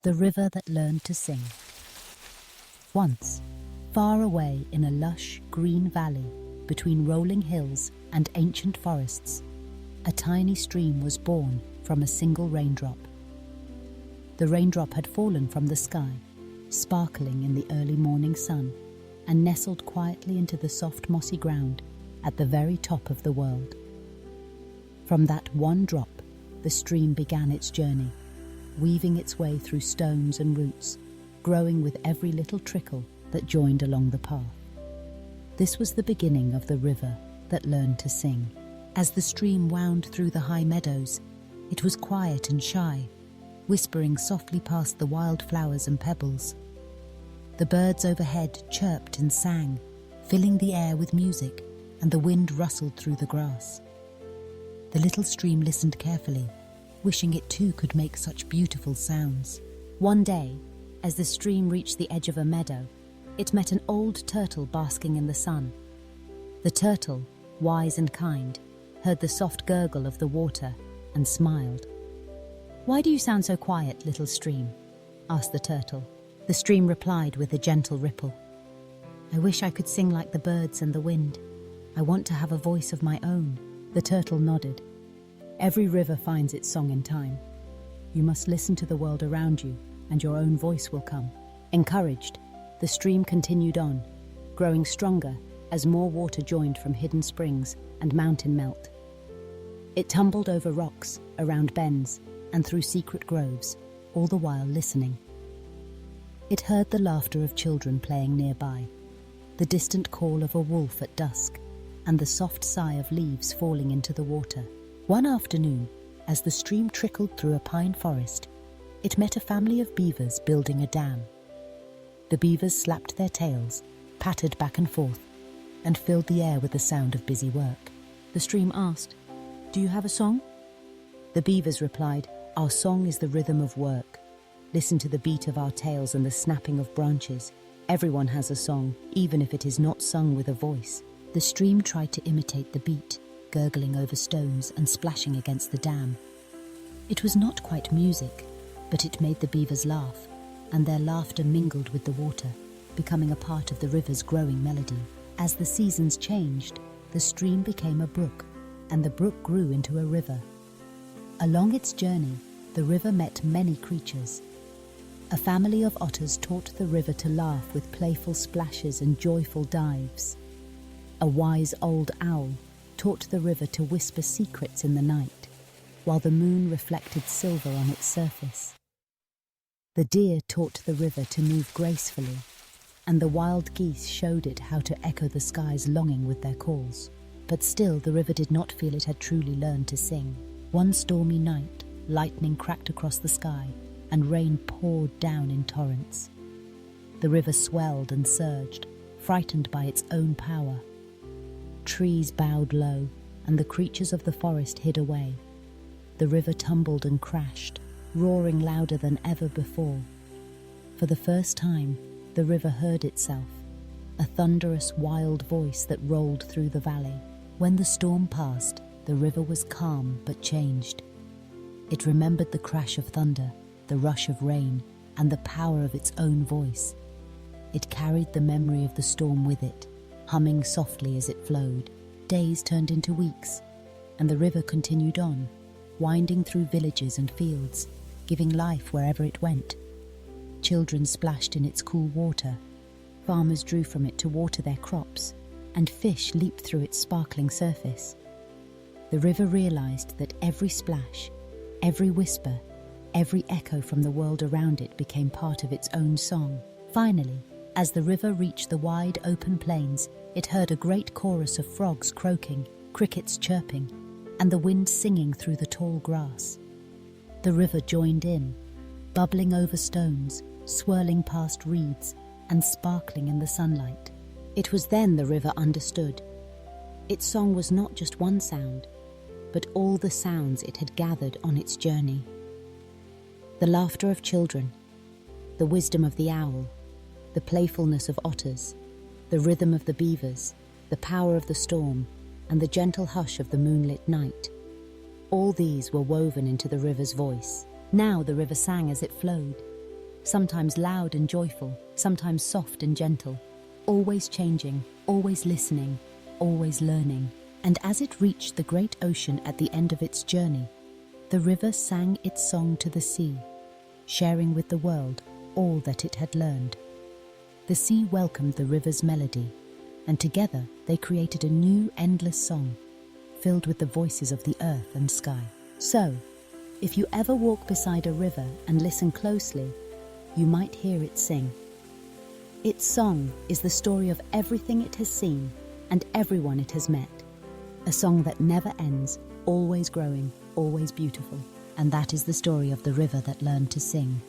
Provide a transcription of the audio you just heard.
The river that learned to sing. Once, far away in a lush, green valley between rolling hills and ancient forests, a tiny stream was born from a single raindrop. The raindrop had fallen from the sky, sparkling in the early morning sun, and nestled quietly into the soft mossy ground at the very top of the world. From that one drop, the stream began its journey, weaving its way through stones and roots, growing with every little trickle that joined along the path. This was the beginning of the river that learned to sing. As the stream wound through the high meadows, it was quiet and shy, whispering softly past the wild flowers and pebbles. The birds overhead chirped and sang, filling the air with music, and the wind rustled through the grass. The little stream listened carefully, wishing it too could make such beautiful sounds. One day, as the stream reached the edge of a meadow, it met an old turtle basking in the sun. The turtle, wise and kind, heard the soft gurgle of the water and smiled. "Why do you sound so quiet, little stream?" asked the turtle. The stream replied with a gentle ripple. "I wish I could sing like the birds and the wind. I want to have a voice of my own." The turtle nodded. "Every river finds its song in time. You must listen to the world around you, and your own voice will come." Encouraged, the stream continued on, growing stronger as more water joined from hidden springs and mountain melt. It tumbled over rocks, around bends, and through secret groves, all the while listening. It heard the laughter of children playing nearby, the distant call of a wolf at dusk, and the soft sigh of leaves falling into the water. One afternoon, as the stream trickled through a pine forest, it met a family of beavers building a dam. The beavers slapped their tails, pattered back and forth, and filled the air with the sound of busy work. The stream asked, "Do you have a song?" The beavers replied, "Our song is the rhythm of work. Listen to the beat of our tails and the snapping of branches. Everyone has a song, even if it is not sung with a voice." The stream tried to imitate the beat, gurgling over stones and splashing against the dam. It was not quite music, but it made the beavers laugh, and their laughter mingled with the water, becoming a part of the river's growing melody. As the seasons changed, the stream became a brook, and the brook grew into a river. Along its journey, the river met many creatures. A family of otters taught the river to laugh with playful splashes and joyful dives. A wise old owl taught the river to whisper secrets in the night, while the moon reflected silver on its surface. The deer taught the river to move gracefully, and the wild geese showed it how to echo the sky's longing with their calls. But still, the river did not feel it had truly learned to sing. One stormy night, lightning cracked across the sky, and rain poured down in torrents. The river swelled and surged, frightened by its own power. Trees bowed low, and the creatures of the forest hid away. The river tumbled and crashed, roaring louder than ever before. For the first time, the river heard itself, a thunderous, wild voice that rolled through the valley. When the storm passed, the river was calm but changed. It remembered the crash of thunder, the rush of rain, and the power of its own voice. It carried the memory of the storm with it, humming softly as it flowed. Days turned into weeks, and the river continued on, winding through villages and fields, giving life wherever it went. Children splashed in its cool water, farmers drew from it to water their crops, and fish leaped through its sparkling surface. The river realized that every splash, every whisper, every echo from the world around it became part of its own song. Finally, as the river reached the wide open plains, it heard a great chorus of frogs croaking, crickets chirping, and the wind singing through the tall grass. The river joined in, bubbling over stones, swirling past reeds, and sparkling in the sunlight. It was then the river understood. Its song was not just one sound, but all the sounds it had gathered on its journey. The laughter of children, the wisdom of the owl, the playfulness of otters, the rhythm of the beavers, the power of the storm, and the gentle hush of the moonlit night. All these were woven into the river's voice. Now the river sang as it flowed, sometimes loud and joyful, sometimes soft and gentle, always changing, always listening, always learning. And as it reached the great ocean at the end of its journey, the river sang its song to the sea, sharing with the world all that it had learned. The sea welcomed the river's melody, and together they created a new endless song, filled with the voices of the earth and sky. So, if you ever walk beside a river and listen closely, you might hear it sing. Its song is the story of everything it has seen and everyone it has met. A song that never ends, always growing, always beautiful. And that is the story of the river that learned to sing.